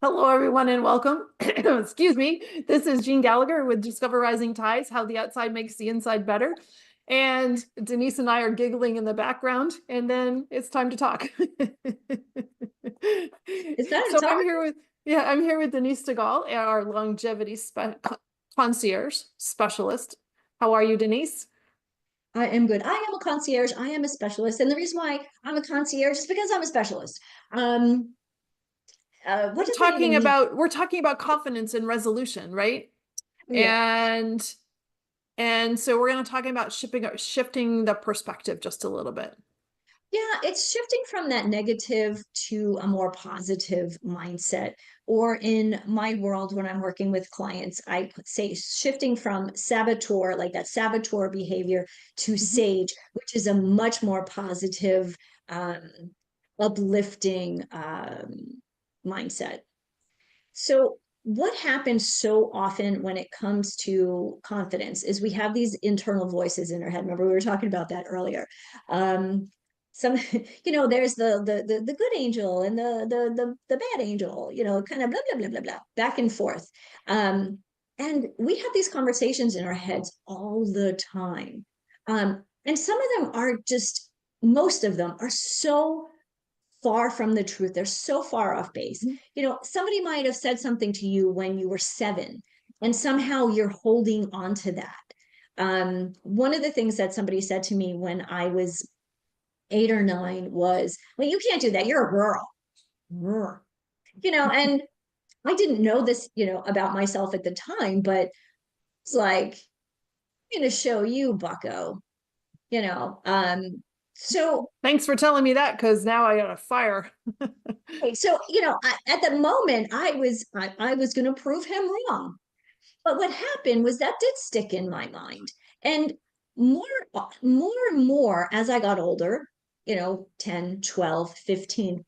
Hello, everyone, and welcome. Excuse me. This is Jeanne Gallagher with Discover Rising Tides, How the Outside Makes the Inside Better. And Denise and I are giggling in the background, and then it's time to talk. Is that a So talk? I'm here with Denise DeGaulle, our longevity concierge specialist. How are you, Denise? I am good. I am a concierge. I am a specialist. And the reason why I'm a concierge is because I'm a specialist. Um, what does that even mean? We're talking about confidence and resolution, right? Yeah. And so we're going to talk about shifting the perspective just a little bit. Yeah, it's shifting from that negative to a more positive mindset. Or in my world, when I'm working with clients, I say shifting from saboteur, like that saboteur behavior, to Mhm. sage, which is a much more positive, um, uplifting mindset. So, what happens so often when it comes to confidence is we have these internal voices in our head. Remember, we were talking about that earlier. Some, there's the good angel and the bad angel, kind of blah blah blah blah blah, back and forth. Um, and we have these conversations in our heads all the time. And some of them are just, most of them are so far from the truth. They're so far off base. Somebody might have said something to you when you were 7, and somehow you're holding on to that. One of the things that somebody said to me when I was 8 or 9 was, well, you can't do that. You're a girl. And I didn't know this, about myself at the time, but it's like, I'm going to show you, bucko, you know. So Thanks for telling me that because now I got a fire. okay, so at the moment, I was going to prove him wrong. But what happened was that did stick in my mind, and more, more and more as I got older, 10, 12, 15,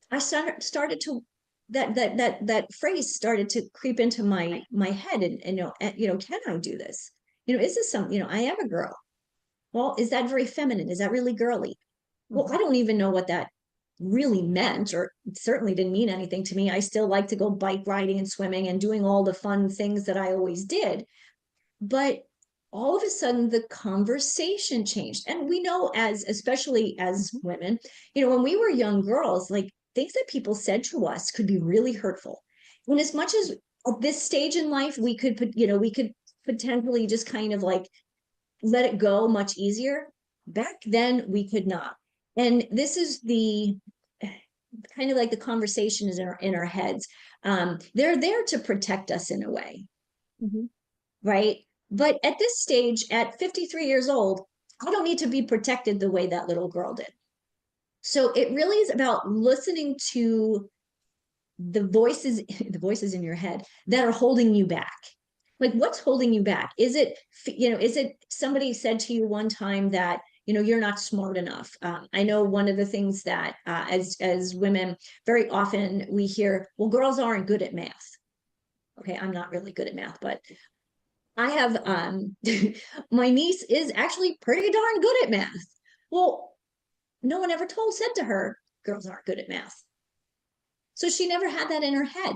I started to that phrase started to creep into my head, and can I do this? Is this some? I am a girl. Well, is that very feminine? Is that really girly? Well, I Mhm. don't even know what that really meant, or it certainly didn't mean anything to me. I still like to go bike riding and swimming and doing all the fun things that I always did. But all of a sudden, the conversation changed. And we know, especially as Mhm. women, when we were young girls, like things that people said to us could be really hurtful. And as much as at this stage in life, we could potentially just kind of like let it go much easier. Back then, we could not. And this is the kind of like the conversation is in our heads. They're there to protect us in a way, Mhm. right? But at this stage, at 53 years old, I don't need to be protected the way that little girl did. So it really is about listening to the voices, the voices in your head that are holding you back. Like, what's holding you back? Is it somebody said to you one time that you're not smart enough? I know one of the things that as women, very often we hear, well, girls aren't good at math. Okay, I'm not really good at math, but I have my niece is actually pretty darn good at math. Well, no one ever said to her, girls aren't good at math. So she never had that in her head.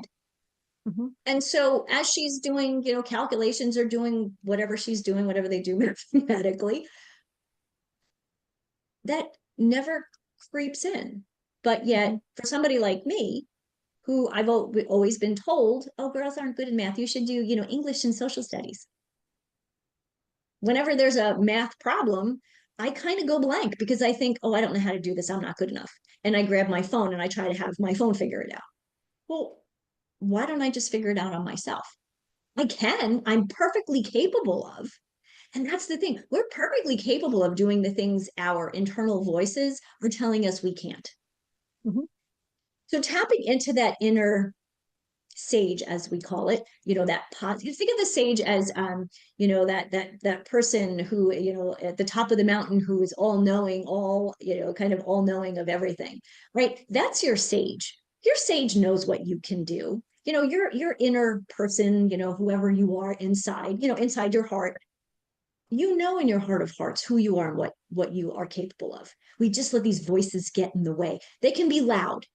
Mhm. And so as she's doing, calculations or doing whatever she's doing, whatever they do mathematically, that never creeps in. But yet, Mhm. for somebody like me, who I've always been told, oh, girls aren't good in math. You should do, English and social studies. Whenever there's a math problem, I kind of go blank because I think, oh, I don't know how to do this. I'm not good enough. And I grab my phone and I try to have my phone figure it out. Well, why don't I just figure it out on myself? I can. I'm perfectly capable of. And that's the thing. We're perfectly capable of doing the things our internal voices are telling us we can't. Mhm. So tapping into that inner sage, as we call it, that positive, think of the sage as that person who, at the top of the mountain, who is all knowing, all, kind of all knowing of everything, right? That's your sage. Your sage knows what you can do. Your inner person, whoever you are inside, inside your heart, in your heart of hearts who you are and what you are capable of. We just let these voices get in the way. They can be loud.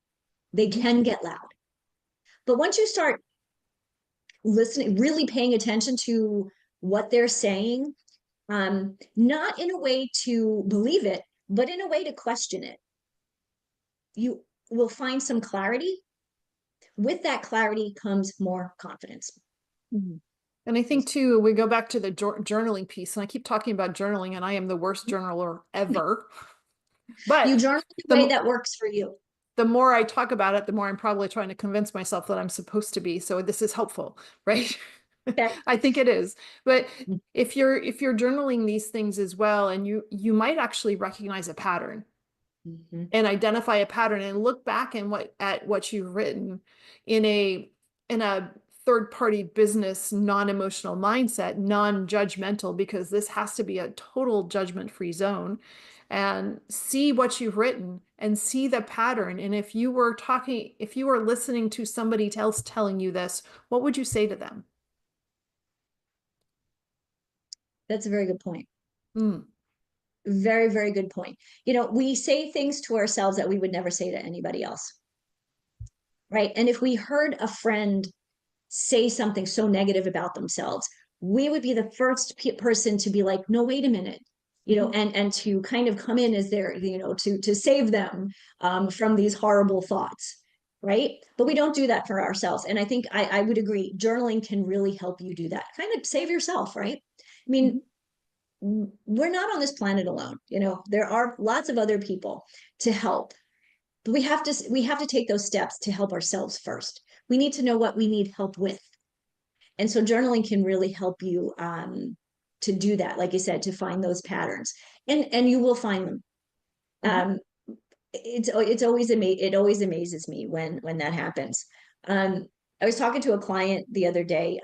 They Mhm. can get loud. But once you start listening, really paying attention to what they're saying, not in a way to believe it, but in a way to question it, you will find some clarity. With that clarity comes more confidence. Mhm. And I think too, we go back to the journaling piece, and I keep talking about journaling, and I am the worst journaler ever. You But journal the way that works for you. the more I talk about it, the more I'm probably trying to convince myself that I'm supposed to be. So this is helpful, right? Okay. I think it is. But if you're journaling these things as well, and you might actually recognize a pattern and identify a pattern and look back and at what you've written in a third party business, non-emotional mindset, non-judgmental, because this has to be a total judgment free zone, and see what you've written and see the pattern. And if you were listening to somebody else telling you this, what would you say to them? That's a very good point. Mm. Very, very good point. You know, we say things to ourselves that we would never say to anybody else. Right. And if we heard a friend say something so negative about themselves, we would be the first person to be like, no, wait a minute, you know, and to kind of come in as their, you know, to save them from these horrible thoughts. Right. But we don't do that for ourselves. And I think I would agree, journaling can really help you do that. Kind of save yourself, right? I mean, we're not on this planet alone. You know, there are lots of other people to help, but we have to take those steps to help ourselves first. We need to know what we need help with, and so journaling can really help you to do that, like you said, to find those patterns, and you will find them. um it's always it always amazes me when that happens. I was talking to a client the other day.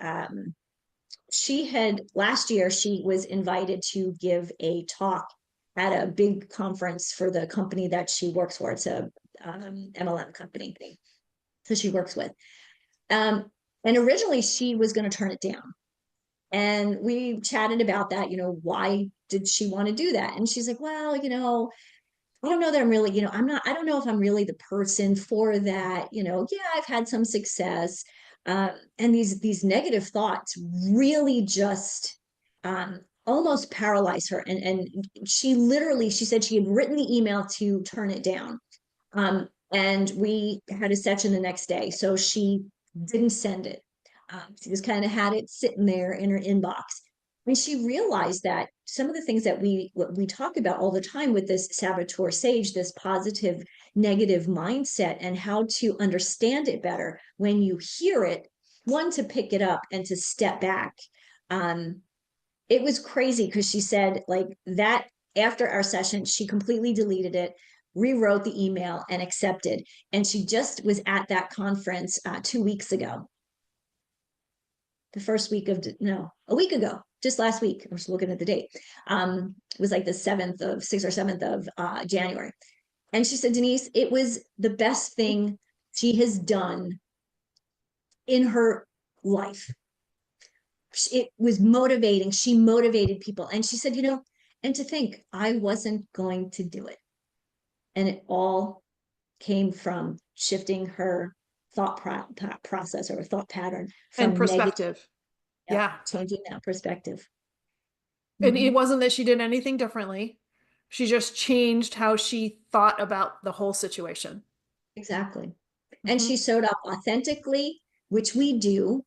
She had last year, she was invited to give a talk at a big conference for the company that she works for. It's a MLM company thing, so she works with. Um, and originally she was going to turn it down. And we chatted about that, you know, why did she want to do that? And she's like, well, you know, I don't know that I'm really, you know, I don't know if I'm really the person for that. You know, yeah, I've had some success. And these negative thoughts really just almost paralyze her. And she said she had written the email to turn it down. And we had a session the next day. So she didn't send it. She just kind of had it sitting there in her inbox. And she realized that some of the things that we talk about all the time with this saboteur sage, this positive negative mindset, and how to understand it better when you hear it, one, to pick it up and to step back. It was crazy because she said, like, that after our session, she completely deleted it, rewrote the email, and accepted. And she just was at that conference 2 weeks ago, the first week of, no, a week ago, just last week. I was looking at the date. It was like the 6th or 7th of January. And she said, Denise, it was the best thing she has done in her life. It was motivating. She motivated people. And she said, you know, and to think I wasn't going to do it. And it all came from shifting her thought process or thought pattern And from negative, perspective. yeah, Yeah. changing that perspective. And it Mhm. wasn't that she did anything differently. She just changed how she thought about the whole situation. Exactly. And Mm-hmm. she showed up authentically, which we do.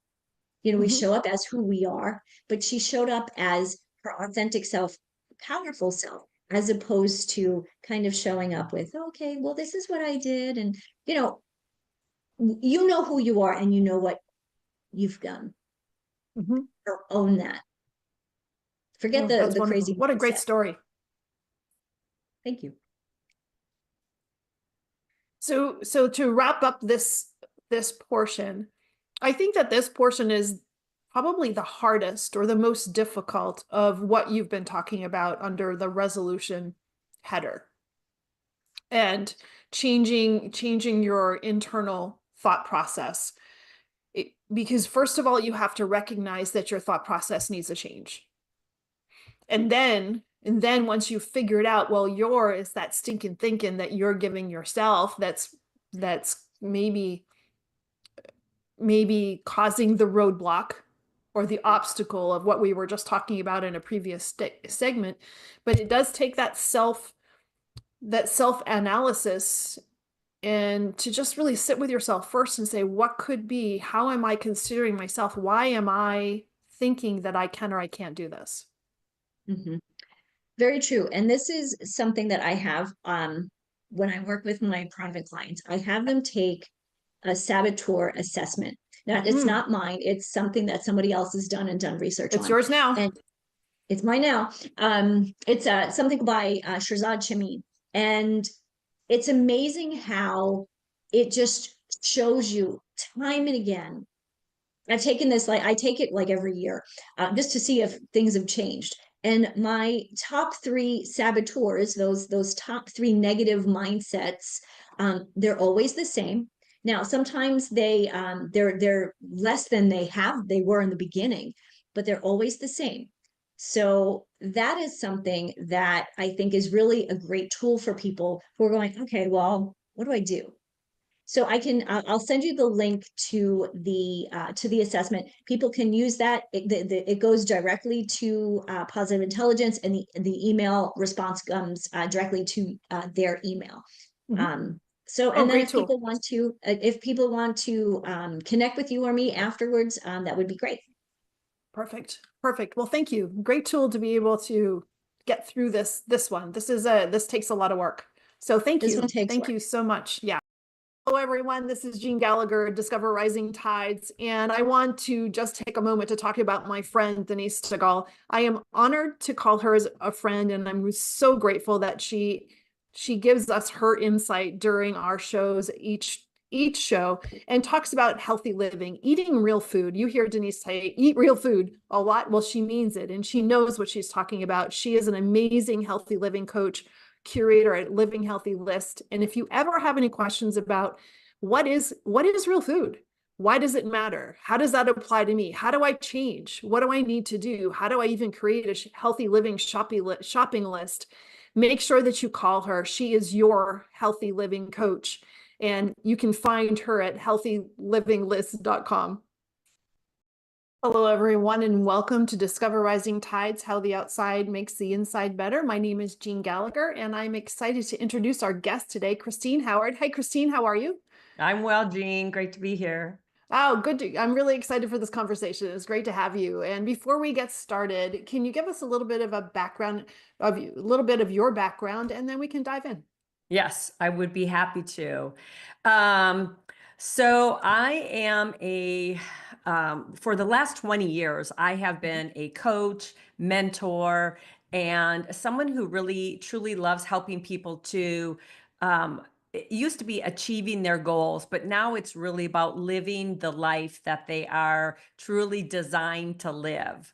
You know, we Mm-hmm. show up as who we are, but she showed up as her authentic self, powerful self, as opposed to kind of showing up with, okay, well, this is what I did. And, you know who you are and you know what you've done, Mm-hmm. or own that. Forget Oh, that's the wonderful. crazy What a great mindset. story. Thank you. So to wrap up this portion, I think that this portion is probably the hardest or the most difficult of what you've been talking about under the resolution header, and changing your internal thought process. Because first of all, you have to recognize that your thought process needs a change. And then once you've figured out, well, is that stinking thinking that you're giving yourself, that's maybe maybe causing the roadblock or the obstacle of what we were just talking about in a previous segment. But it does take that self analysis, and to just really sit with yourself first and say, what could be, how am I considering myself? Why am I thinking that I can or I can't do this? Mhm. Very true. And this is something that I have when I work with my private clients. I have them take a saboteur assessment. Now, it's Mm, not mine. It's something that somebody else has done and done research it's on. yours now. And it's mine now. It's something by Shirzad Chamine. And it's amazing how it just shows you time and again. I've taken this, like I take it like every year, just to see if things have changed. And my top three saboteurs, those top three negative mindsets, they're always the same. Now, sometimes they're less than they were in the beginning, but they're always the same. So that is something that I think is really a great tool for people who are going, okay, well, what do I do? So I'll send you the link to the assessment. People can use that. It goes directly to Positive Intelligence, and the email response comes directly to their email. Mhm. So, Oh, and then great tool. if people want to connect with you or me afterwards, that would be great. Perfect. Perfect. Well, thank you. Great tool to be able to get through this one. This takes a lot of work. So thank This one you. takes Thank work. you so much. Yeah. Hello, everyone. This is Jeanne Gallagher, Discover Rising Tides, and I want to just take a moment to talk about my friend, Denise Segal. I am honored to call her as a friend, and I'm so grateful that she gives us her insight during our shows, each show, and talks about healthy living, eating real food. You hear Denise say, eat real food a lot. Well, she means it, and she knows what she's talking about. She is an amazing healthy living coach, curator at Living Healthy List. And if you ever have any questions about what is real food, why does it matter, how does that apply to me, how do I change, what do I need to do, how do I even create a healthy living shopping list, make sure that you call her. She is your healthy living coach, and you can find her at healthylivinglist.com. Hello, everyone, and welcome to Discover Rising Tides, How the Outside Makes the Inside Better. My name is Jeanne Gallagher, and I'm excited to introduce our guest today, Christine Howard. Hi, Christine, how are you? I'm well, Jeanne. Great to be here. Oh, good. I'm really excited for this conversation. It's great to have you. And before we get started, can you give us a little bit of a background of you, a little bit of your background, and then we can dive in. Yes, I would be happy to. Um, so I am for the last 20 years, I have been a coach, mentor, and someone who really truly loves helping people to, it used to be achieving their goals, but now it's really about living the life that they are truly designed to live.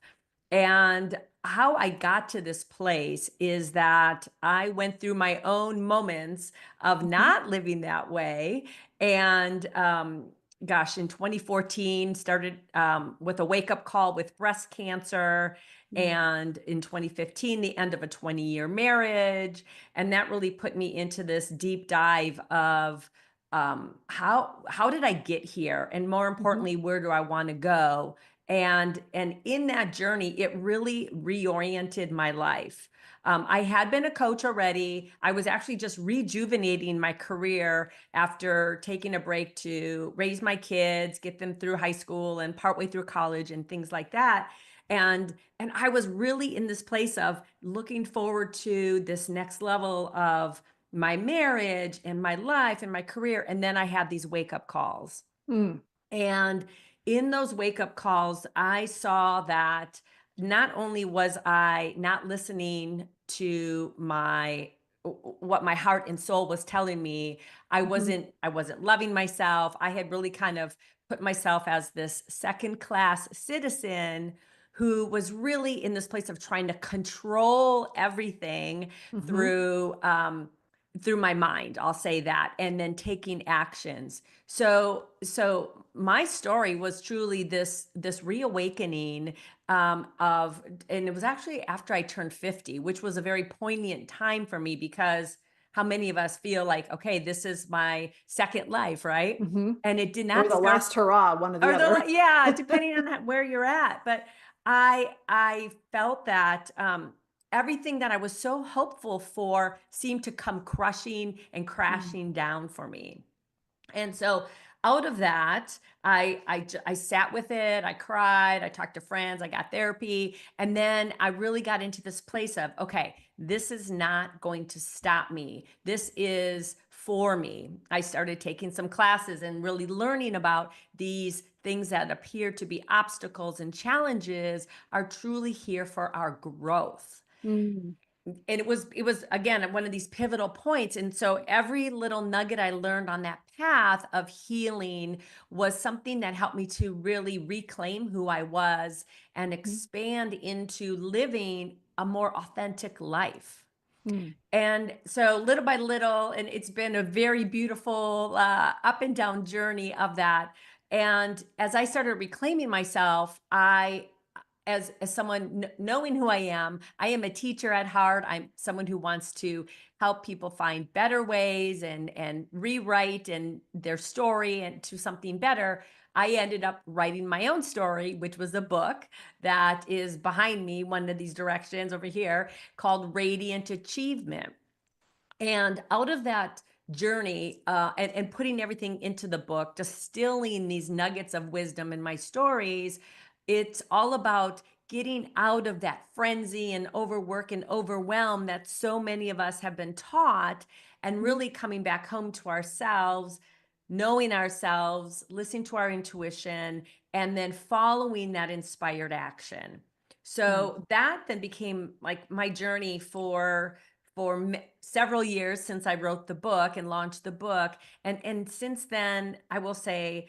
And how I got to this place is that I went through my own moments of Mhm. not living that way. And gosh, in 2014, started with a wake up call with breast cancer. Mm. And in 2015, the end of a 20-year marriage. And that really put me into this deep dive of how did I get here? And more Mhm. importantly, where do I want to go? And in that journey, it really reoriented my life. I had been a coach already. I was actually just rejuvenating my career after taking a break to raise my kids, get them through high school and partway through college and things like that. And I was really in this place of looking forward to this next level of my marriage and my life and my career. And then I had these wake up calls. Mm. And in those wake up calls, I saw that not only was I not listening to what my heart and soul was telling me, Mhm. I wasn't loving myself. I had really kind of put myself as this second class citizen who was really in this place of trying to control everything Mhm. through through my mind, I'll say that, and then taking actions. So my story was truly this reawakening of, and it was actually after I turned 50, which was a very poignant time for me because how many of us feel like, okay, this is my second life, right? Mhm. And it did Or not the start, last hurrah, one or the or other. yeah, depending on where you're at. But I felt that everything that I was so hopeful for seemed to come crushing and crashing down for me. And so out of that, I sat with it. I cried. I talked to friends. I got therapy. And then I really got into this place of, okay, this is not going to stop me. This is for me. I started taking some classes and really learning about these things that appear to be obstacles and challenges are truly here for our growth. Mm, And it was again one of these pivotal points. And so every little nugget I learned on that path of healing was something that helped me to really reclaim who I was and mm, expand into living a more authentic life. mm, And so little by little, and it's been a very beautiful up and down journey of that. And as I started reclaiming myself, as someone knowing who I am a teacher at heart. I'm someone who wants to help people find better ways and rewrite and their story and to something better. I ended up writing my own story, which was a book that is behind me, one of these directions over here, called Radiant Achievement. And out of that journey and putting everything into the book, distilling these nuggets of wisdom in my stories, it's all about getting out of that frenzy and overwork and overwhelm that so many of us have been taught, and mm, really coming back home to ourselves, knowing ourselves, listening to our intuition, and then following that inspired action. mm. So that then became like my journey for several years since I wrote the book and launched the book. And since then, I will say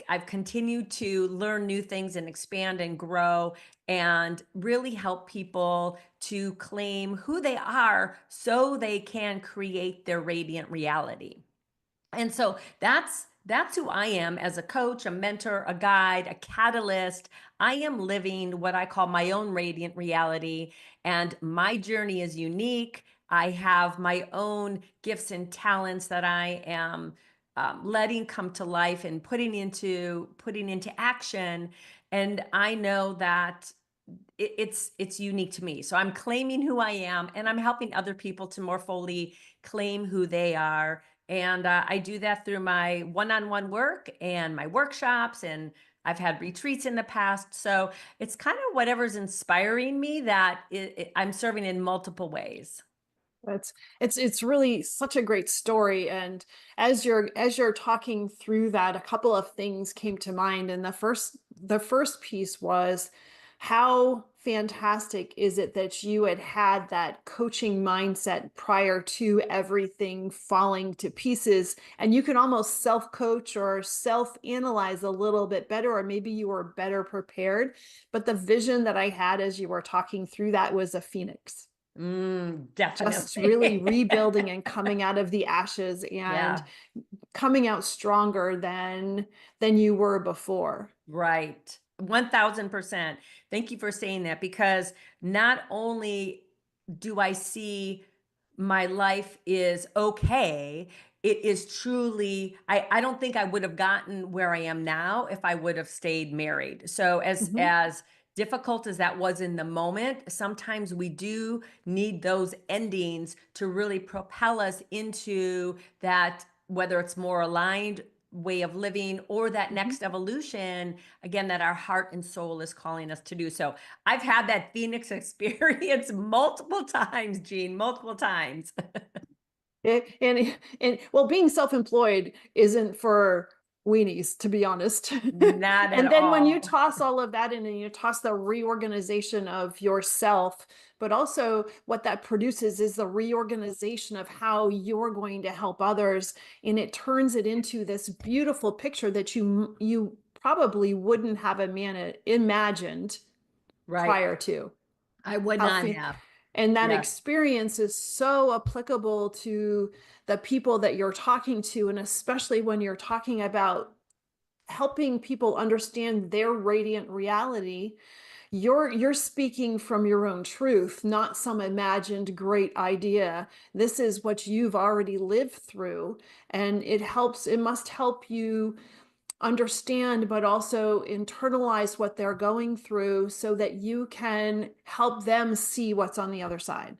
I've continued to learn new things and expand and grow and really help people to claim who they are so they can create their radiant reality. And so that's who I am as a coach, a mentor, a guide, a catalyst. I am living what I call my own radiant reality, and my journey is unique. I have my own gifts and talents that I am letting come to life and putting into action. And I know that it's unique to me. So I'm claiming who I am, and I'm helping other people to more fully claim who they are. And I do that through my one-on-one work and my workshops, and I've had retreats in the past. So it's kind of whatever's inspiring me that I'm serving in multiple ways. That's it's really such a great story. And as you're talking through that, a couple of things came to mind. And the first piece was, how fantastic is it that you had had that coaching mindset prior to everything falling to pieces, and you can almost self-coach or self-analyze a little bit better, or maybe you were better prepared. But the vision that I had as you were talking through that was a phoenix, just really Definitely. rebuilding and coming out of the ashes and Yeah. coming out stronger than you were before. Right. 1000%. Thank you for saying that, because not only do I see my life is okay, it is truly, I don't think I would have gotten where I am now if I would have stayed married. So Mhm, as difficult as that was in the moment, sometimes we do need those endings to really propel us into that, whether it's more aligned way of living or that mhm. next evolution, again, that our heart and soul is calling us to do. So I've had that Phoenix experience multiple times, Jeanne, multiple times. And well, being self-employed isn't for weenies, to be honest. Not at And then when you all. toss all of that in, and you toss the reorganization of yourself, but also what that produces is the reorganization of how you're going to help others, and it turns it into this beautiful picture that you probably wouldn't have imagined Right. prior to. I would How not fa- have. and that Yes. experience is so applicable to the people that you're talking to, and especially when you're talking about helping people understand their radiant reality. You're speaking from your own truth, not some imagined great idea. This is what you've already lived through, and it must help you understand, but also internalize what they're going through so that you can help them see what's on the other side.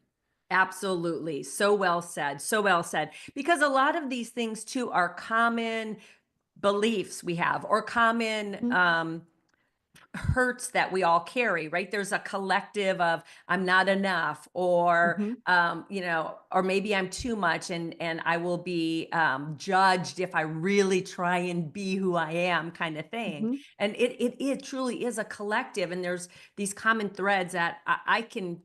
Absolutely. So well said. So well said. Because a lot of these things too are common beliefs we have, or common Mhm, hurts that we all carry, right? There's a collective of I'm not enough, or mhm, or maybe I'm too much, and I will be judged if I really try and be who I am, kind of thing. mhm, And it truly is a collective, and there's these common threads that I can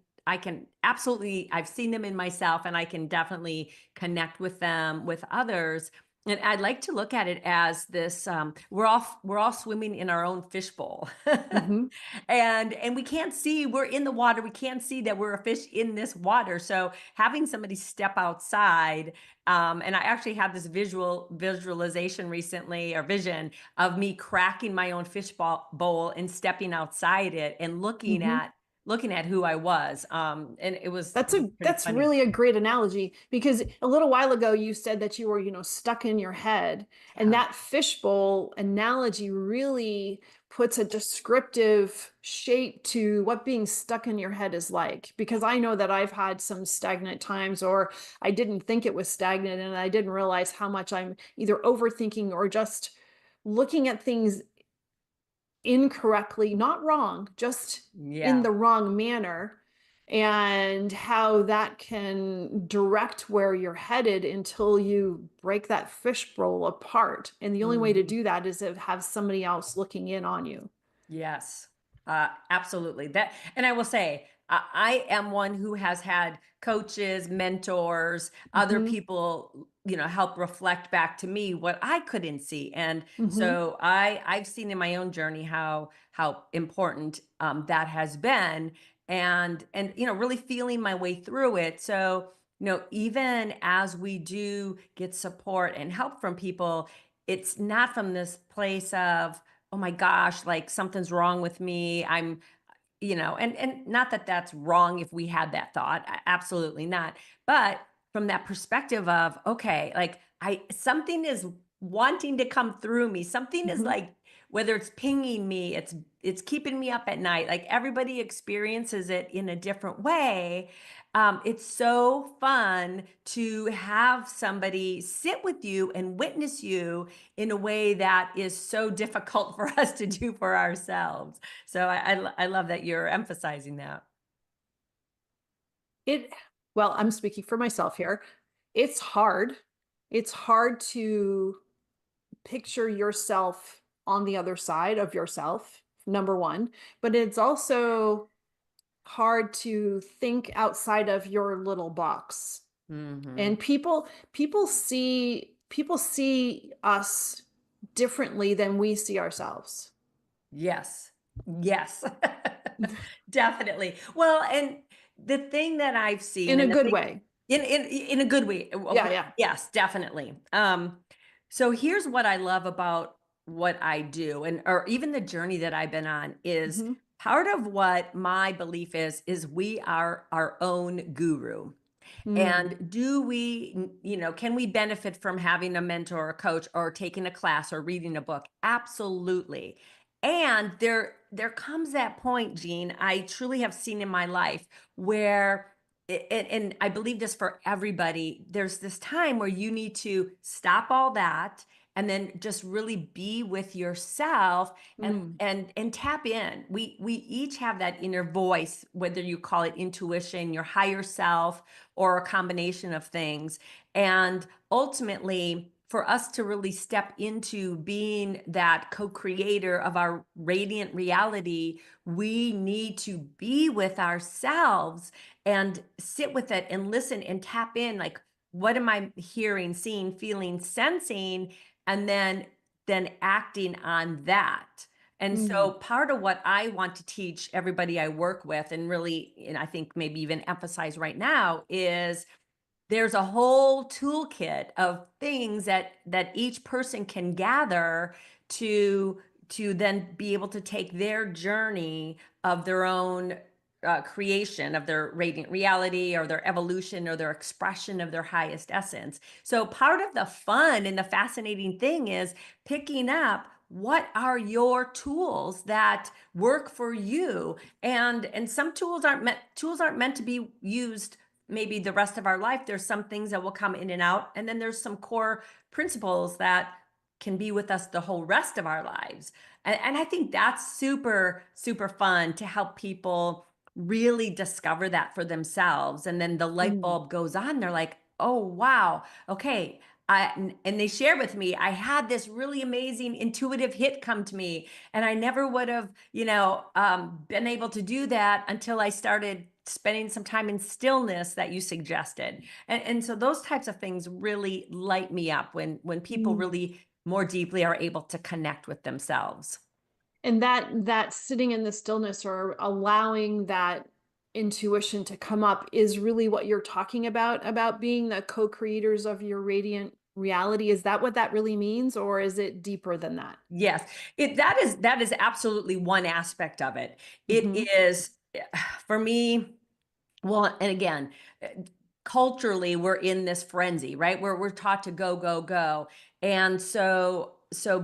absolutely, I've seen them in myself, and I can definitely connect with them with others. And I'd like to look at it as this, we're all swimming in our own fishbowl. mhm, And we can't see, we're in the water. We can't see that we're a fish in this water. So having somebody step outside, and I actually had this visualization recently, or vision, of me cracking my own bowl and stepping outside it and mhm. looking at who I was. And it was pretty That's funny. really a great analogy, because a little while ago you said that you were, stuck in your head, and Yeah. that fishbowl analogy really puts a descriptive shape to what being stuck in your head is like, because I know that I've had some stagnant times, or I didn't think it was stagnant and I didn't realize how much I'm either overthinking or just looking at things incorrectly, not wrong, just in Yeah. the wrong manner, and how that can direct where you're headed until you break that fishbowl apart. And the only way to Mhm. do that is to have somebody else looking in on you. Yes, absolutely. That, and I will say, I am one who has had coaches, mentors, other Hmm. people, help reflect back to me what I couldn't see. And Hmm. so I've seen in my own journey how important that has been, and really feeling my way through it. So even as we do get support and help from people, it's not from this place of, oh my gosh, like something's wrong with me. And not that that's wrong if we had that thought, absolutely not. But from that perspective of, okay, like something is wanting to come through me. Something is Hmm. like, whether it's pinging me, it's keeping me up at night. Like everybody experiences it in a different way. It's so fun to have somebody sit with you and witness you in a way that is so difficult for us to do for ourselves. So I love that you're emphasizing that. It, well, I'm speaking for myself here. It's hard. It's hard to picture yourself on the other side of yourself, number one, but it's also hard to think outside of your little box. Hmm. And people see us differently than we see ourselves. Yes. Yes. Definitely. Well, and the thing that I've seen, In a and the good thing way. in a good way. Yeah, yeah. Yes, definitely. So here's what I love about what I do, and or even the journey that I've been on, is Hmm. part of what my belief is we are our own guru. Mm, And do we, can we benefit from having a mentor or a coach, or taking a class, or reading a book? Absolutely. And there comes that point, Jean, I truly have seen in my life where, and I believe this for everybody, there's this time where you need to stop all that and then just really be with yourself, and mm, and tap in. We each have that inner voice, whether you call it intuition, your higher self, or a combination of things. And ultimately, for us to really step into being that co-creator of our radiant reality, we need to be with ourselves and sit with it and listen and tap in, like, what am I hearing, seeing, feeling, sensing, and then acting on that. And so mm, part of what I want to teach everybody I work with, and really, and I think maybe even emphasize right now, is there's a whole toolkit of things that each person can gather to to then be able to take their journey of their own creation of their radiant reality or their evolution or their expression of their highest essence. So part of the fun and the fascinating thing is picking up what are your tools that work for you, and some tools aren't meant to be used maybe the rest of our life. There's some things that will come in and out, and then there's some core principles that can be with us the whole rest of our lives. And I think that's super, super fun to help people really discover that for themselves. And then the light bulb goes on. They're like, oh, wow. Okay. And they share with me, I had this really amazing intuitive hit come to me, and I never would have, been able to do that until I started spending some time in stillness that you suggested. And so those types of things really light me up when people really more deeply are able to connect with themselves. And that sitting in the stillness or allowing that intuition to come up is really what you're talking about being the co-creators of your radiant reality. Is that what that really means, or is it deeper than that? Yes, that is absolutely one aspect of it. It Mhm. is for me, well, and again, culturally, we're in this frenzy, right? Where we're taught to go, go, go. And so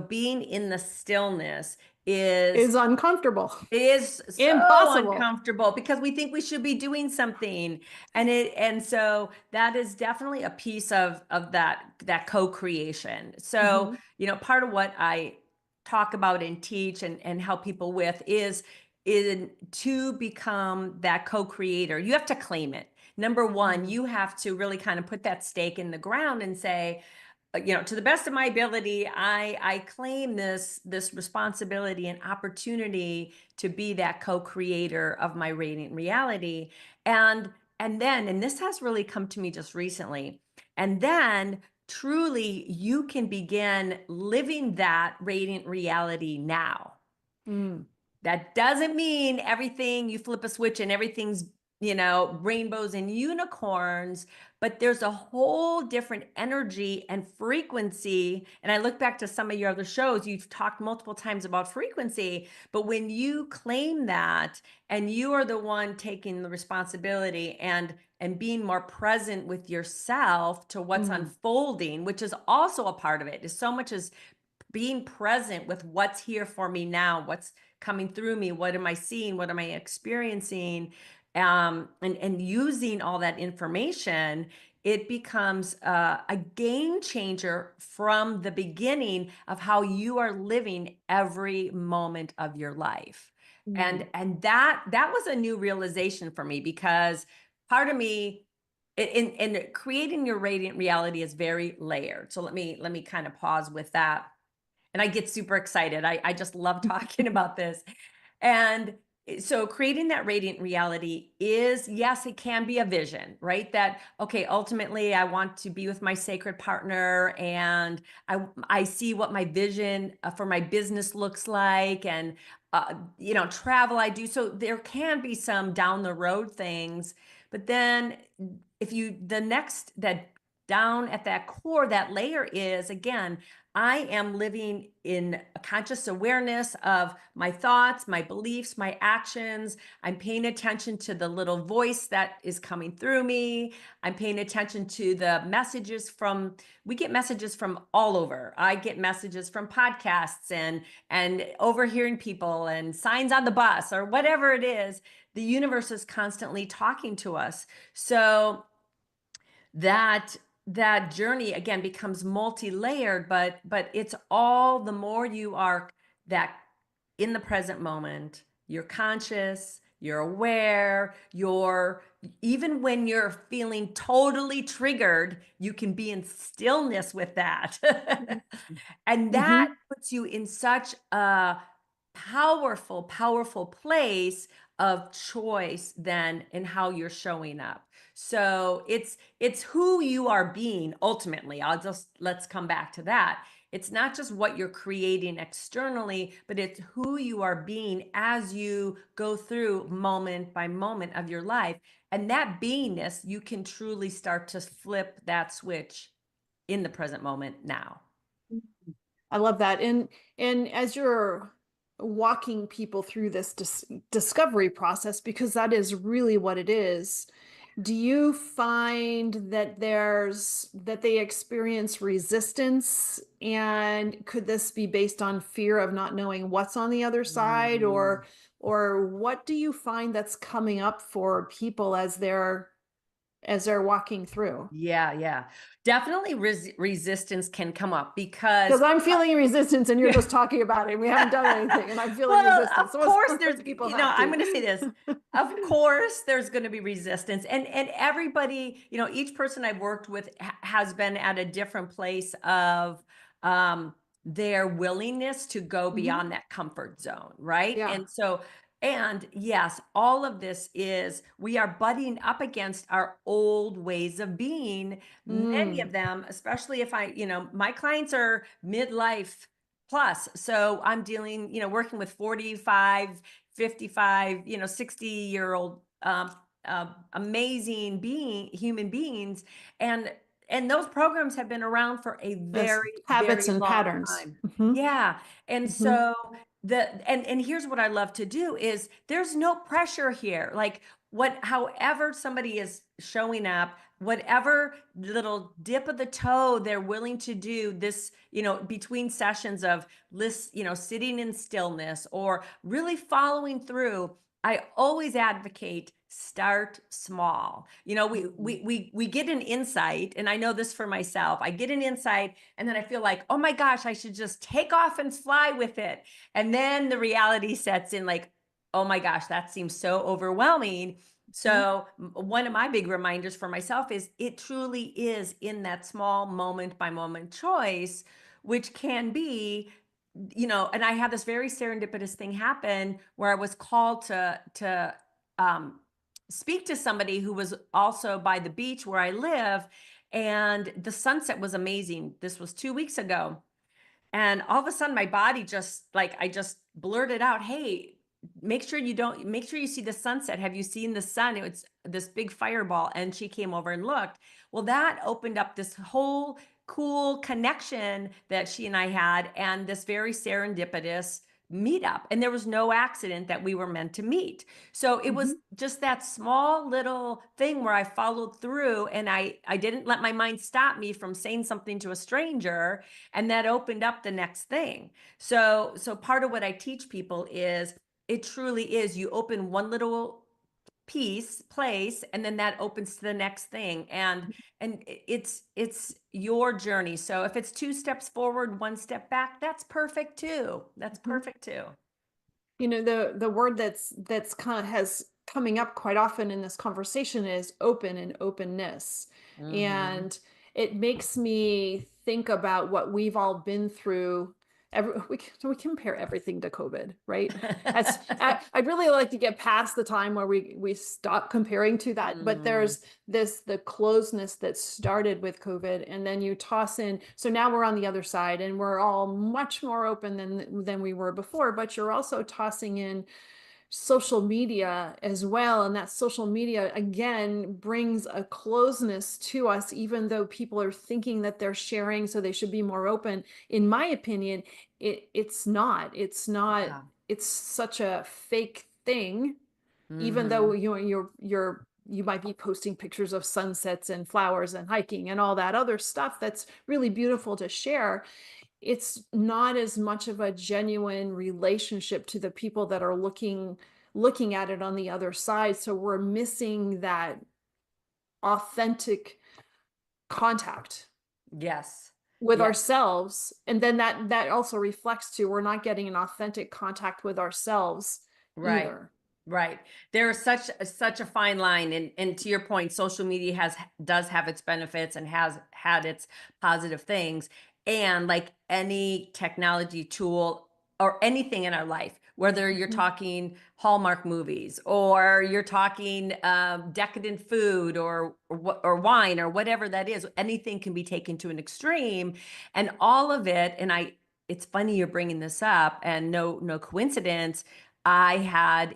being in the stillness Is uncomfortable. is so Impossible. uncomfortable because we think we should be doing something, and so that is definitely a piece of that co-creation. So part of what I talk about and teach and help people with is to become that co-creator. You have to claim it. Number one, you have to really kind of put that stake in the ground and say, to the best of my ability, I claim this responsibility and opportunity to be that co-creator of my radiant reality. And this has really come to me just recently. And then truly you can begin living that radiant reality now. Mm. That doesn't mean everything you flip a switch and everything's, rainbows and unicorns, but there's a whole different energy and frequency. And I look back to some of your other shows, you've talked multiple times about frequency, but when you claim that and you are the one taking the responsibility and being more present with yourself to what's unfolding, which is also a part of it, is so much as being present with what's here for me now, what's coming through me, what am I seeing, what am I experiencing, and using all that information, it becomes a game changer from the beginning of how you are living every moment of your life. And that was a new realization for me, because part of me in creating your radiant reality is very layered. So let me kind of pause with that. And I get super excited. I just love talking about this. And so creating that radiant reality is, yes, it can be a vision, right? That, okay, ultimately I want to be with my sacred partner, and I see what my vision for my business looks like, and travel I do. So there can be some down the road things, but then that down at that core, that layer is, again, I am living in a conscious awareness of my thoughts, my beliefs, my actions. I'm paying attention to the little voice that is coming through me. I'm paying attention to the messages we get messages from all over. I get messages from podcasts and overhearing people and signs on the bus or whatever it is. The universe is constantly talking to us. So that journey again becomes multi-layered, but it's all the more you are that in the present moment, you're conscious, you're aware, even when you're feeling totally triggered, you can be in stillness with that. And that puts you in such a powerful place of choice then in how you're showing up. So it's who you are being ultimately. Let's come back to that. It's not just what you're creating externally, but it's who you are being as you go through moment by moment of your life. And that beingness, you can truly start to flip that switch in the present moment now. I love that. And as you're walking people through this discovery process, because that is really what it is, do you find that they experience resistance? And could this be based on fear of not knowing what's on the other side? Mm. Or what do you find that's coming up for people as they're walking through? Yeah, yeah. Definitely resistance can come up because Because I'm feeling resistance and you're just talking about it. We haven't done anything and I'm feeling well, resistance. of So course what there's, people I'm have going to say this. to. Of course there's going to be resistance, and everybody, each person I've worked with has been at a different place of um their willingness to go Mhm. beyond that comfort zone, right? Yeah. And so, and yes, all of this is, we are butting up against our old ways of being. Many Mm. of them, especially if my clients are midlife plus. So I'm dealing, working with 45, 55, 60-year-old amazing human beings. And those programs have been around for a Yes. very, Habits very and long patterns. time. Hmm. Yeah. And Hmm. so and here's what I love to do is, there's no pressure here. Like, however somebody is showing up, whatever little dip of the toe they're willing to do, this, between sessions of sitting in stillness or really following through, I always advocate start small. We get an insight, and I know this for myself. I get an insight and then I feel like, oh my gosh, I should just take off and fly with it. And then the reality sets in, like, oh my gosh, that seems so overwhelming. So one of my big reminders for myself is, it truly is in that small moment by moment choice, which can be, and I had this very serendipitous thing happen where I was called to um, speak to somebody who was also by the beach where I live, and the sunset was amazing. This was 2 weeks ago. And all of a sudden my body just, like, I just blurted out, hey, make sure you see the sunset. Have you seen the sun? It was this big fireball. And she came over and looked. Well, that opened up this whole cool connection that she and I had, and this very serendipitous meetup. And there was no accident that we were meant to meet. So it was just that small little thing where I followed through, and I didn't let my mind stop me from saying something to a stranger, and that opened up the next thing. So part of what I teach people is, it truly is, you open one little place, and then that opens to the next thing. And it's your journey. So if it's 2 steps forward, 1 step back, that's perfect too. That's Mhm. perfect too. The word that's kind of has coming up quite often in this conversation is open and openness. Mm-hmm. And it makes me think about what we've all been through. We compare everything to COVID, right? I'd really like to get past the time where we stop comparing to that. But Mm, there's the closeness that started with COVID, and then you toss in. So now we're on the other side, and we're all much more open than we were before. But you're also tossing in social media as well, and that social media again brings a closeness to us, even though people are thinking that they're sharing so they should be more open. In my opinion, it's not yeah. it's such a fake thing. Even though Mm-hmm. you might be posting pictures of sunsets and flowers and hiking and all that other stuff that's really beautiful to share, it's not as much of a genuine relationship to the people that are looking at it on the other side. So we're missing that authentic contact Yes. with Yeah. ourselves. And then that also reflects to, we're not getting an authentic contact with ourselves Right. either. Right. There's such a fine line. And to your point, social media does have its benefits and has had its positive things. And like any technology tool or anything in our life, whether you're Mhm. talking Hallmark movies or you're talking decadent food or wine or whatever that is, anything can be taken to an extreme. And all of it, it's funny you're bringing this up, and no coincidence. I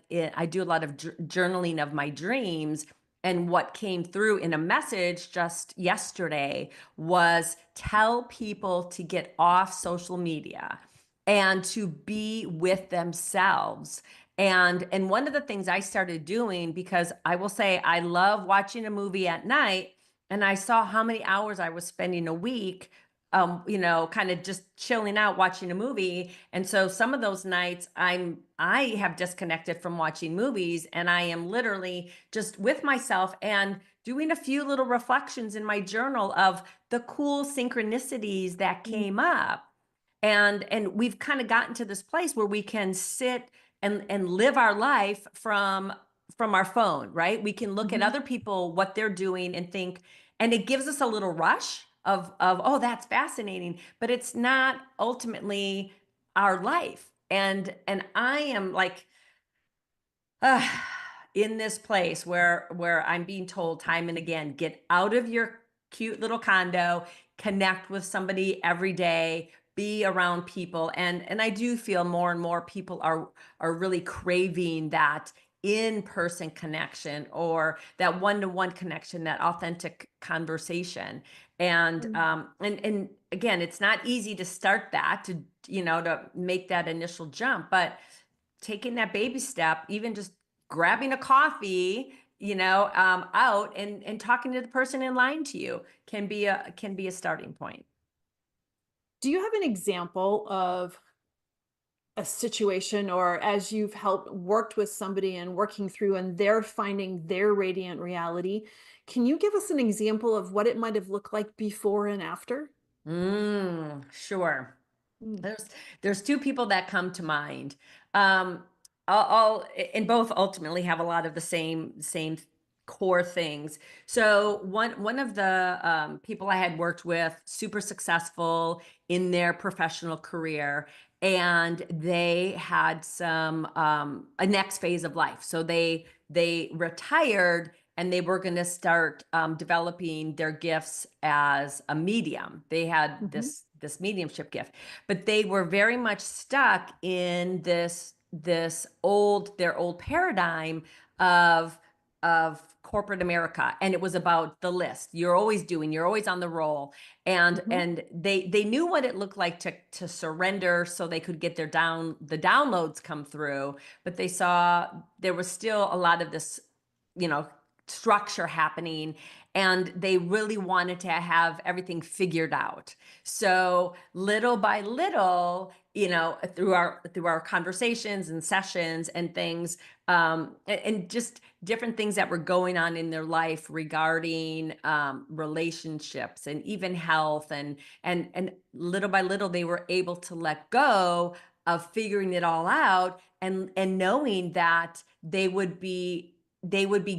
do a lot of journaling of my dreams. And what came through in a message just yesterday was, tell people to get off social media. and to be with themselves. And one of the things I started doing, because I will say I love watching a movie at night, and I saw how many hours I was spending a week, kind of just chilling out watching a movie. And so some of those nights I have disconnected from watching movies, and I am literally just with myself and doing a few little reflections in my journal of the cool synchronicities that came up. And we've kind of gotten to this place where we can sit and live our life from our phone, right? We can look at Mhm. other people, what they're doing, and think, and it gives us a little rush of oh, that's fascinating, but it's not ultimately our life. And I am like, uh, in this place where I'm being told time and again, get out of your cute little condo, connect with somebody every day, be around people. And I do feel more and more people are really craving that in-person connection, or that one-to-one connection, that authentic conversation. And Mm. and again, it's not easy to start that, to make that initial jump, but taking that baby step, even just grabbing a coffee, out and talking to the person in line to you, can be a starting point. Do you have an example of a situation, or as you've helped worked with somebody and working through and they're finding their radiant reality, can you give us an example of what it might have looked like before and after? Sure. Mm. There's two people that come to mind. Um, I'll and both ultimately have a lot of the same core things. So one of the people I had worked with, super successful in their professional career, and they had some a next phase of life. So they retired, and they were going to start developing their gifts as a medium. They had Mhm. this mediumship gift, but they were very much stuck in their old paradigm of corporate America. And it was about the list. You're always on the roll. And Mhm. and they knew what it looked like to surrender so they could get the downloads come through, but they saw there was still a lot of this, you know, structure happening, and they really wanted to have everything figured out. So little by little, through our conversations and sessions and things, and just different things that were going on in their life regarding relationships and even health, and little by little they were able to let go of figuring it all out, and knowing that they would be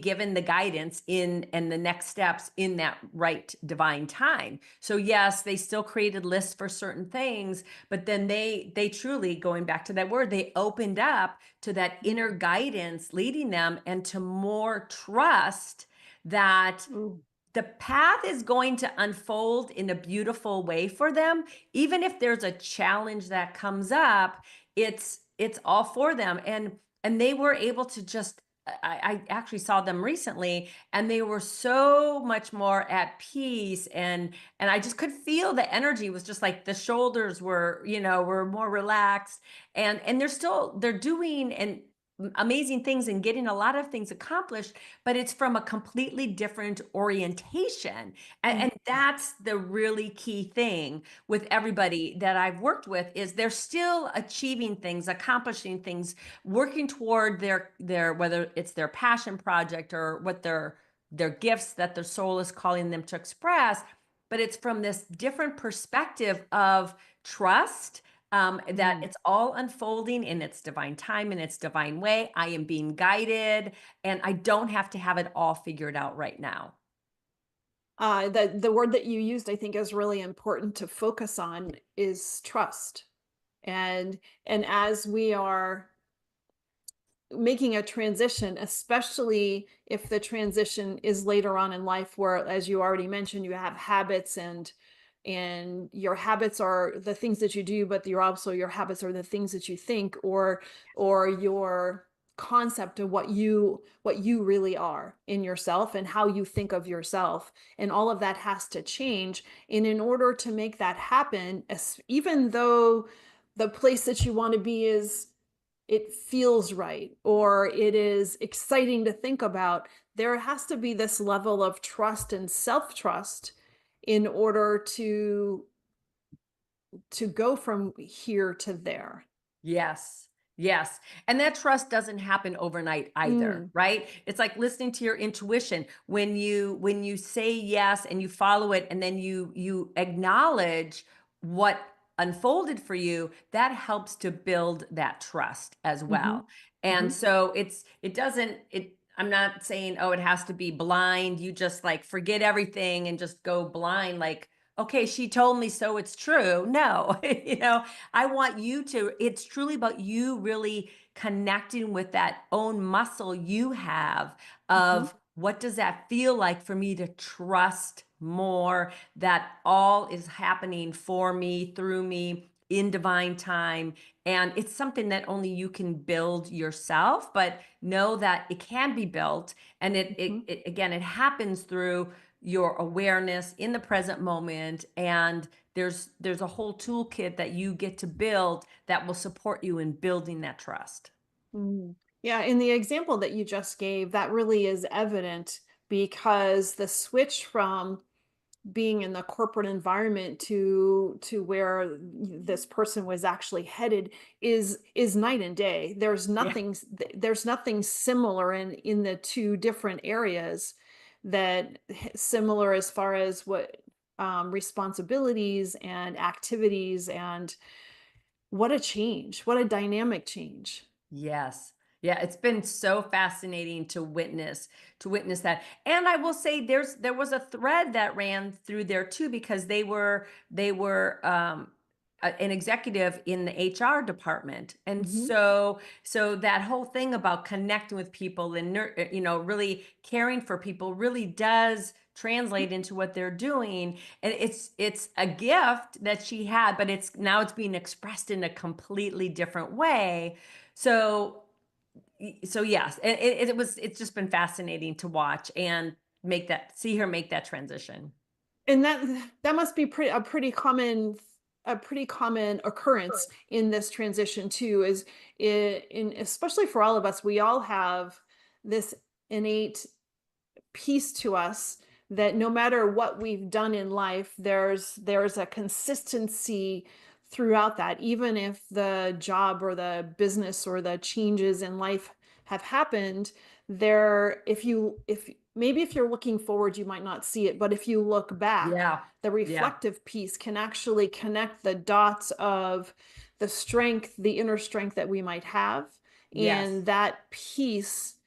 given the guidance in and the next steps in that right divine time. So yes, they still created lists for certain things, but then they truly, going back to that word, they opened up to that inner guidance leading them, and to more trust that Ooh. the path is going to unfold in a beautiful way for them. Even if there's a challenge that comes up, it's all for them. And they were able to just, I actually saw them recently, and they were so much more at peace, and I just could feel the energy was just like the shoulders were more relaxed, and they're doing and amazing things and getting a lot of things accomplished, but it's from a completely different orientation. And, Mm. and that's the really key thing with everybody that I've worked with, is they're still achieving things, accomplishing things, working toward their whether it's their passion project or what their gifts that their soul is calling them to express. But it's from this different perspective of trust, that Mm. it's all unfolding in its divine time, in its divine way. I am being guided, and I don't have to have it all figured out right now. The word that you used, I think, is really important to focus on is trust. And as we are making a transition, especially if the transition is later on in life, where, as you already mentioned, you have habits, and your habits are the things that you do, but your habits are the things that you think, or your concept of what you really are in yourself and how you think of yourself, and all of that has to change. And in order to make that happen, even though the place that you want to be is, it feels right, or it is exciting to think about, there has to be this level of trust and self-trust in order to go from here to there. Yes. Yes. And that trust doesn't happen overnight either, Mm, right? It's like listening to your intuition. When you say yes and you follow it, and then you acknowledge what unfolded for you, that helps to build that trust as mhm, well. And mhm, so it doesn't it I'm not saying, oh, it has to be blind. You just like forget everything and just go blind, like, okay, she told me, so it's true. No, I want you to, it's truly about you really connecting with that own muscle you have mhm, of what does that feel like for me to trust more that all is happening for me, through me, in divine time. And it's something that only you can build yourself, but know that it can be built. And mhm. again, it happens through your awareness in the present moment, and there's a whole toolkit that you get to build that will support you in building that trust. Mm. Yeah, in the example that you just gave, that really is evident, because the switch from being in the corporate environment to where this person was actually headed is night and day. Yeah. There's nothing similar in the two different areas, that similar as far as what responsibilities and activities, and what a change, what a dynamic change. Yes. Yeah, it's been so fascinating to witness that. And I will say there was a thread that ran through there too, because they were an executive in the HR department. And Hmm. so that whole thing about connecting with people and really caring for people really does translate into what they're doing. And it's a gift that she had, but it's being expressed in a completely different way. So, so yes, it's just been fascinating to watch and see her make that transition. And that must be a pretty common occurrence in this transition too, is in especially for all of us, we all have this innate piece to us that no matter what we've done in life, there's a consistency throughout that, even if the job or the business or the changes in life have happened. There, if maybe if you're looking forward, you might not see it, but if you look back, Yeah. the Yeah. reflective piece can actually connect the dots of the strength, the inner strength that we might have, Yes. and that piece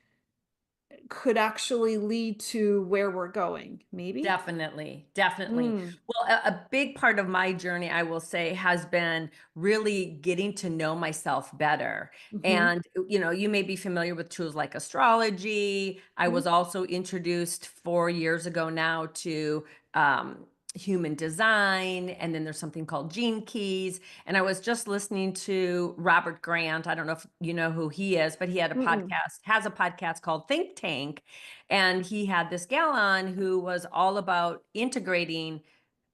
could actually lead to where we're going, maybe? Definitely, definitely. Mm, Well, a big part of my journey, I will say, has been really getting to know myself better. mhm, And, you may be familiar with tools like astrology. I mhm, was also introduced 4 years ago now to human design. And then there's something called Gene Keys. And I was just listening to Robert Grant. I don't know if you know who he is, but he had a mm-mm, podcast, has a podcast called Think Tank. And he had this gal on who was all about integrating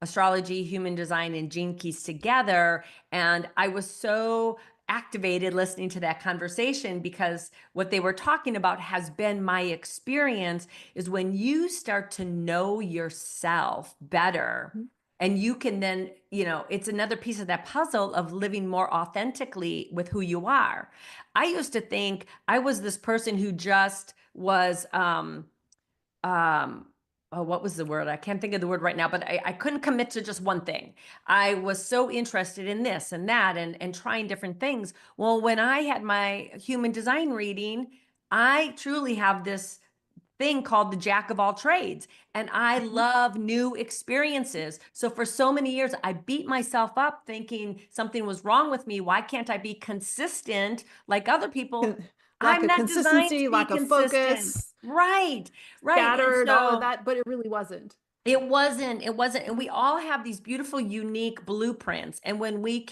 astrology, human design, and gene keys together. And I was so activated listening to that conversation, because what they were talking about has been my experience, is when you start to know yourself better, mhm. and you can then, it's another piece of that puzzle of living more authentically with who you are. I used to think I was this person who just was um oh, what was the word? I can't think of the word right now, but I couldn't commit to just one thing. I was so interested in this and that, and trying different things. Well, when I had my human design reading, I truly have this thing called the jack of all trades, and I Mhm. love new experiences. So for so many years I beat myself up thinking something was wrong with me. Why can't I be consistent like other people? Lack I'm of not designed to consistency, be lack of consistent. focus, Right. Right. And scattered, all of so that, but it really wasn't. it wasn't. And we all have these beautiful, unique blueprints. And when we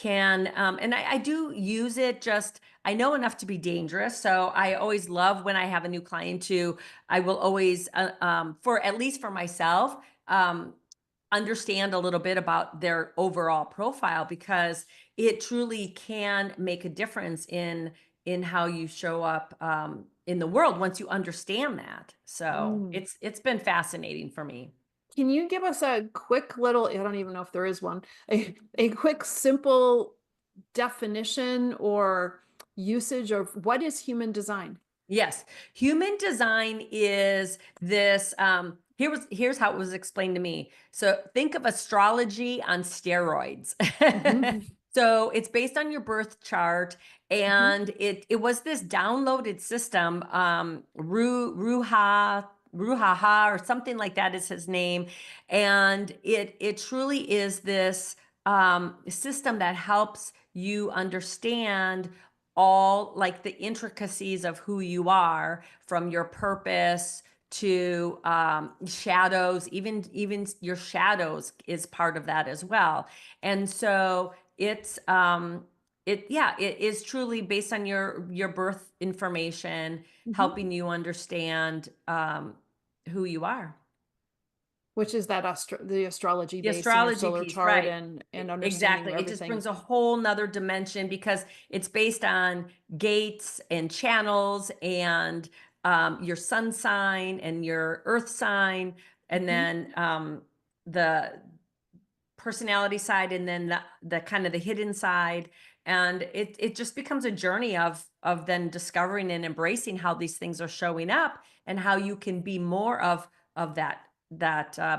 and I do use it, just, I know enough to be dangerous. So I always love when I have a new client I will always, for at least for myself, um, understand a little bit about their overall profile, because it truly can make a difference in how you show up in the world once you understand that. So Mm. it's been fascinating for me. Can you give us a quick little, I don't even know if there is one, a quick, simple definition or usage of what is human design? Yes, human design is this. Here's how it was explained to me. So think of astrology on steroids. Mhm. So it's based on your birth chart, Mhm. and it was this downloaded system. Ruhaha or something like that is his name, and it truly is this system that helps you understand all like the intricacies of who you are, from your purpose to shadows. Even your shadows is part of that as well. And so it is truly based on your birth information, Mhm. helping you understand who you are. Which is that the astrology The based in your astrology solar piece, chart right. and understanding Exactly. It just everything. brings a whole nother dimension, because it's based on gates and channels and your sun sign and your earth sign, and Mhm. then the personality side, and then the kind of the hidden side. And it just becomes a journey of then discovering and embracing how these things are showing up, and how you can be more of that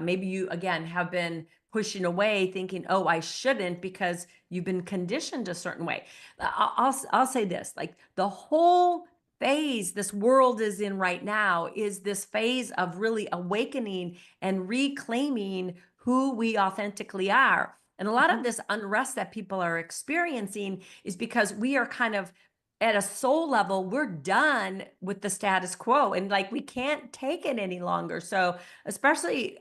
maybe you again have been pushing away, thinking, oh, I shouldn't, because you've been conditioned a certain way. I'll say this, like the whole phase this world is in right now is this phase of really awakening and reclaiming who we authentically are. And a lot of Mhm. this unrest that people are experiencing is because we are kind of at a soul level, we're done with the status quo, and like we can't take it any longer. So especially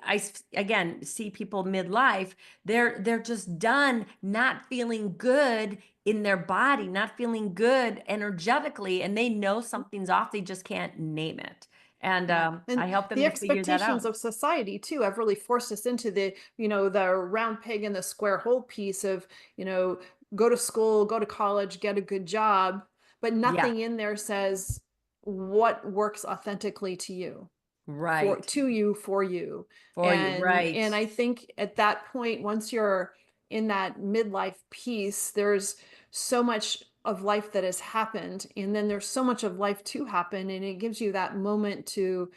again see people midlife, they're just done not feeling good in their body, not feeling good energetically, and they know something's off, they just can't name it. And Yeah. And I help them the to figure that expectations out. of society too have really forced us into the round peg in the square hole piece of, you know, go to school, go to college, get a good job, but Yeah. nothing in there says what works authentically to you, Right. for you. For you, And right. I think at that point, once you're in that midlife piece, there's so much of life that has happened, and then there's so much of life to happen, and it gives you that moment to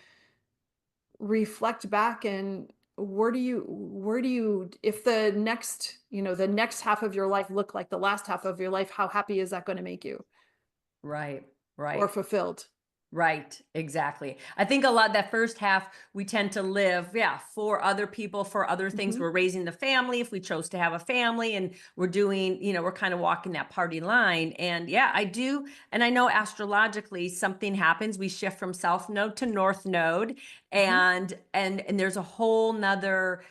reflect back and where do you if the next, the next half of your life look like the last half of your life, how happy is that going to make you Right. or Right. fulfilled? Right, exactly. I think a lot that first half we tend to live, yeah, for other people, for other things. Hmm. We're raising the family if we chose to have a family, and we're doing, we're kind of walking that party line. And yeah, I do. And I know astrologically something happens. We shift from south node to north node, Hmm. and there's a whole nother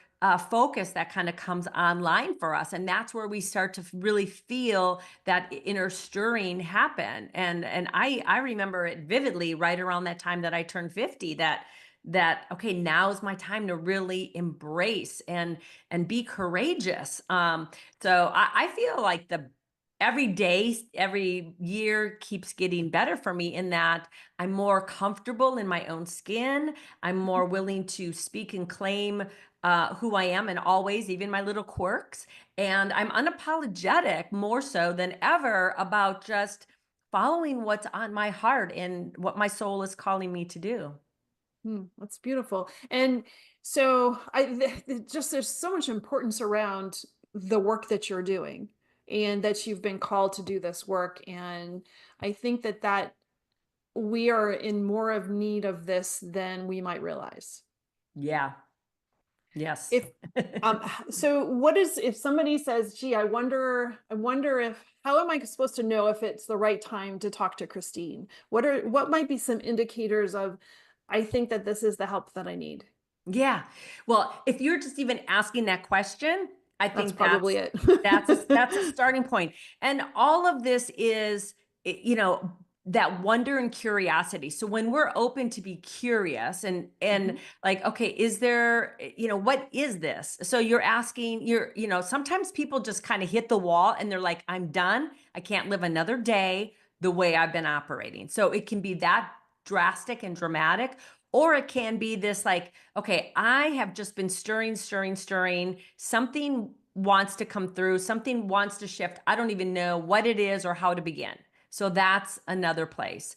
focus that kind of comes online for us. And that's where we start to really feel that inner stirring happen. And I remember it vividly right around that time that I turned 50, that okay, now is my time to really embrace and be courageous. So I feel like the every day, every year keeps getting better for me, in that I'm more comfortable in my own skin. I'm more willing to speak and claim who I am, and always, even my little quirks. And I'm unapologetic more so than ever about just following what's on my heart and what my soul is calling me to do. That's beautiful. And so just there's so much importance around the work that you're doing, and that you've been called to do this work. And I think that we are in more of need of this than we might realize. Yeah. Yes. If so what is, if somebody says, gee, I wonder if, how am I supposed to know if it's the right time to talk to Christine? What might be some indicators of, I think that this is the help that I need? Yeah. Well, if you're just even asking that question, I That's think probably that's a it. starting point. And all of this is, you know, that wonder and curiosity. So when we're open to be curious and like, okay, is there, what is this? So you're asking, sometimes people just kind of hit the wall and they're like, I'm done. I can't live another day the way I've been operating. So it can be that drastic and dramatic, or it can be this like, okay, I have just been stirring. Something wants to come through, something wants to shift. I don't even know what it is or how to begin. So that's another place.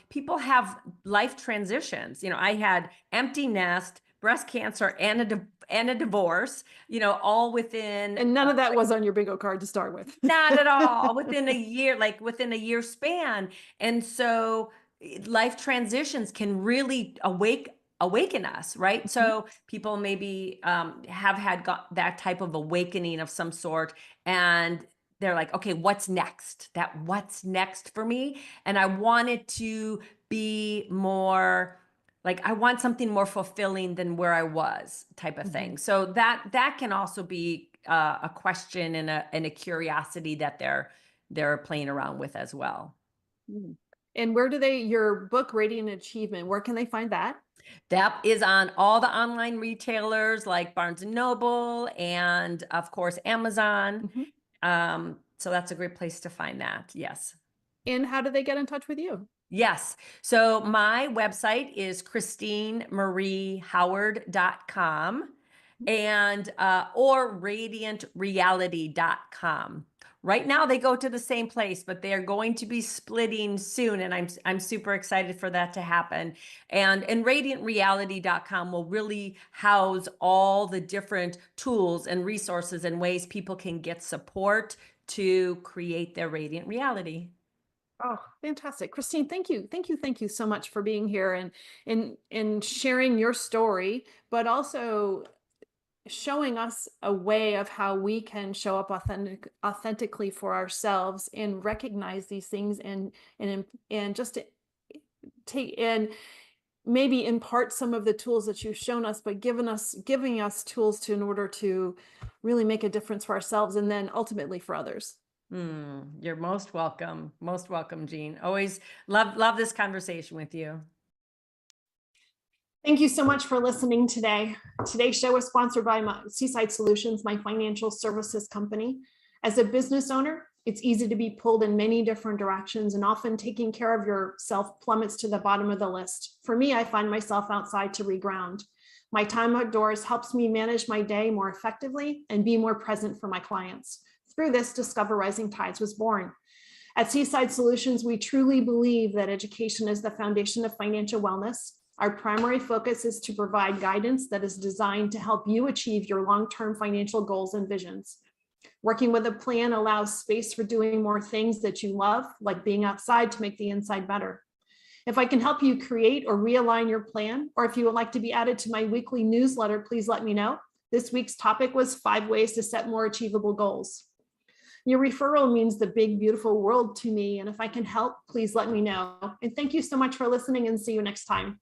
People have life transitions. I had empty nest, breast cancer, and a divorce, all within. And none of that was on your bingo card to start with. Not at all. Within a year, like within a year span. And so life transitions can really awaken us, right? So people maybe have had got that type of awakening of some sort, and they're like, okay, what's next? What's next for me? And I wanted to be more like, I want something more fulfilling than where I was, type of thing. So that can also be a question and a curiosity that they're playing around with as well. And where do your book, Radiant Achievement, where can they find that? That is on all the online retailers like Barnes and Noble and of course Amazon. So that's a great place to find that. Yes. And how do they get in touch with you? Yes. So my website is christinemariehoward.com and or radiantreality.com. Right now they go to the same place, but they are going to be splitting soon, and I'm super excited for that to happen. And radiantreality.com will really house all the different tools and resources and ways people can get support to create their radiant reality. Oh, fantastic. Christine, thank you. Thank you so much for being here and sharing your story, but also showing us a way of how we can show up authentically for ourselves and recognize these things and just to take and maybe impart some of the tools that you've shown us, but giving us tools in order to really make a difference for ourselves and then ultimately for others. You're most welcome. Most welcome, Jeanne. Always love this conversation with you. Thank you so much for listening today. Today's show is sponsored by Seaside Solutions, my financial services company. As a business owner, it's easy to be pulled in many different directions, and often taking care of yourself plummets to the bottom of the list. For me, I find myself outside to reground. My time outdoors helps me manage my day more effectively and be more present for my clients. Through this, Discover Rising Tides was born. At Seaside Solutions, we truly believe that education is the foundation of financial wellness. Our primary focus is to provide guidance that is designed to help you achieve your long-term financial goals and visions. Working with a plan allows space for doing more things that you love, like being outside to make the inside better. If I can help you create or realign your plan, or if you would like to be added to my weekly newsletter, please let me know. This week's topic was 5 ways to set more achievable goals. Your referral means the big, beautiful world to me, and if I can help, please let me know. And thank you so much for listening, and see you next time.